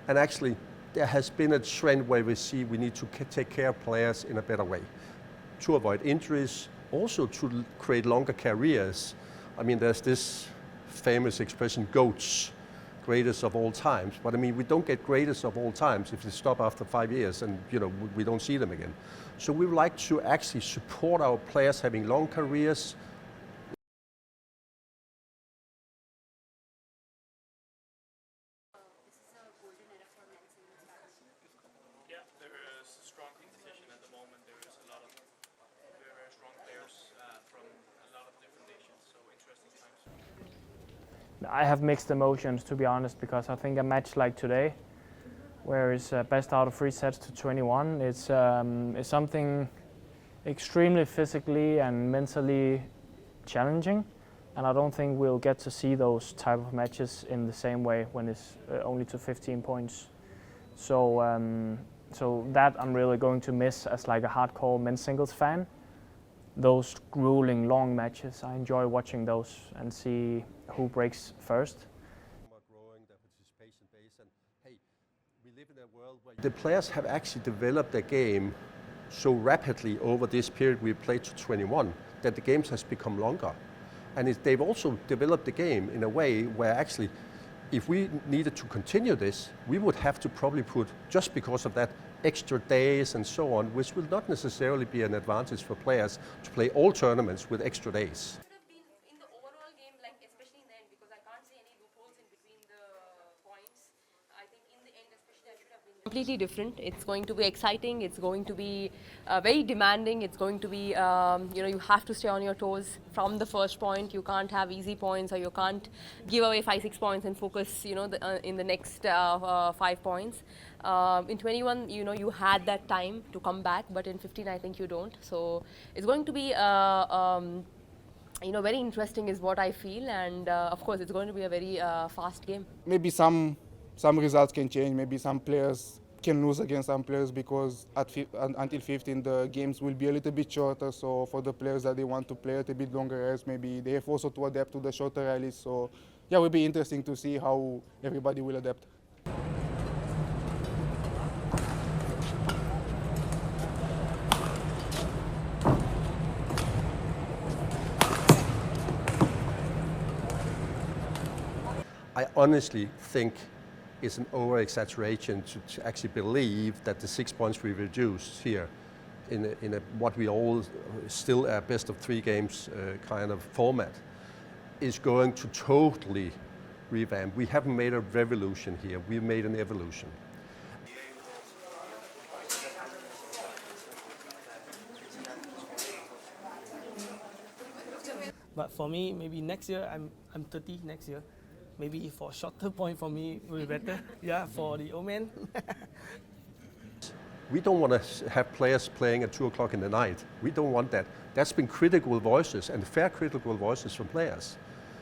And actually, there has been a trend where we see we need to take care of players in a better way to avoid injuries, also to create longer careers. I mean, there's this famous expression, GOATs, greatest of all times. But I mean, we don't get greatest of all times if they stop after 5 years and we don't see them again. So we would like to actually support our players having long careers. Yeah, there is strong competition at the moment. There is a lot of very, very strong players from a lot of different nations, so interesting times. I have mixed emotions, to be honest, because I think a match like today, where it's best out of 3 sets to 21, it's something extremely physically and mentally challenging, and I don't think we'll get to see those type of matches in the same way when it's only to 15 points. So so that I'm really going to miss as like a hardcore men's singles fan. Those grueling long matches, I enjoy watching those and see who breaks first. The players have actually developed their game so rapidly over this period we played to 21 that the games has become longer. And they've also developed the game in a way where actually, if we needed to continue this, we would have to probably put, just because of that, extra days and so on, which will not necessarily be an advantage for players to play all tournaments with extra days. Completely different. It's going to be exciting. It's going to be very demanding. It's going to be, you have to stay on your toes from the first point. You can't have easy points, or you can't give away 5-6 points and focus, in the next 5 points. In 21, you had that time to come back, but in 15, I think you don't. So it's going to be, very interesting is what I feel, and of course, it's going to be a very fast game. Maybe some results can change. Maybe some players can lose against some players, because until 15 the games will be a little bit shorter. So for the players that they want to play at a bit longer rallies, maybe they have also to adapt to the shorter rallies. So yeah, it will be interesting to see how everybody will adapt. I honestly think it's an over-exaggeration to actually believe that the 6 points we reduced here in what we all still a best of 3 games kind of format is going to totally revamp. We haven't made a revolution here, we've made an evolution. But for me, maybe next year, I'm 30 next year. Maybe for shorter point for me will be better. Yeah, for the old man. We don't want to have players playing at 2 o'clock in the night. We don't want that. That's been critical voices, and fair critical voices from players.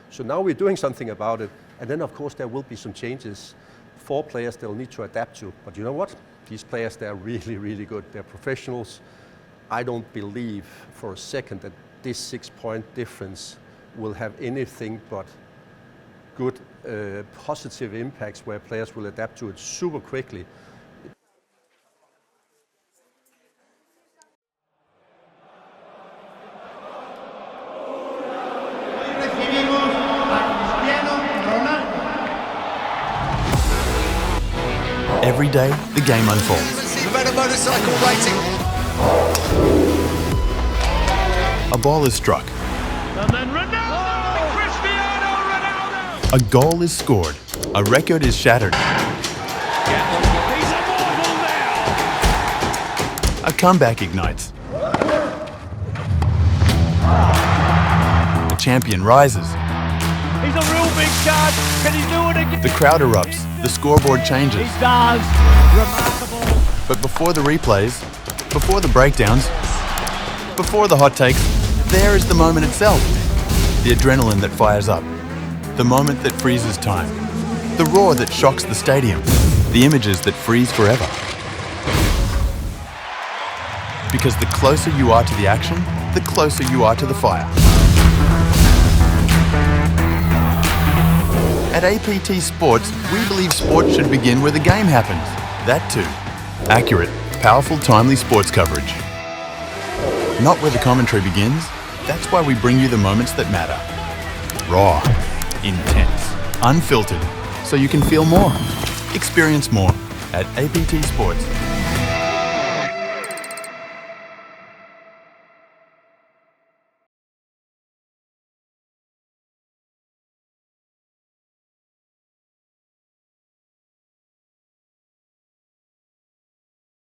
So now we're doing something about it, and then of course there will be some changes for players they'll need to adapt to. But you know what? These players, they're really, really good. They're professionals. I don't believe for a second that this 6-point difference will have anything but good positive impacts where players will adapt to it super quickly. Every day, the game unfolds. Better motorcycle racing. A ball is struck. And then Ronaldo! Cristiano Ronaldo! A goal is scored. A record is shattered. He's immortal now! A comeback ignites. A champion rises. He's a real big chance. Can he do it again? The crowd erupts. The scoreboard changes. He does. Remarkable. But before the replays, before the breakdowns, before the hot takes, there is the moment itself. The adrenaline that fires up. The moment that freezes time. The roar that shocks the stadium. The images that freeze forever. Because the closer you are to the action, the closer you are to the fire. At APT Sports, we believe sport should begin where the game happens. That too. Accurate, powerful, timely sports coverage. Not where the commentary begins. That's why we bring you the moments that matter. Raw, intense, unfiltered, so you can feel more, experience more at APT Sports.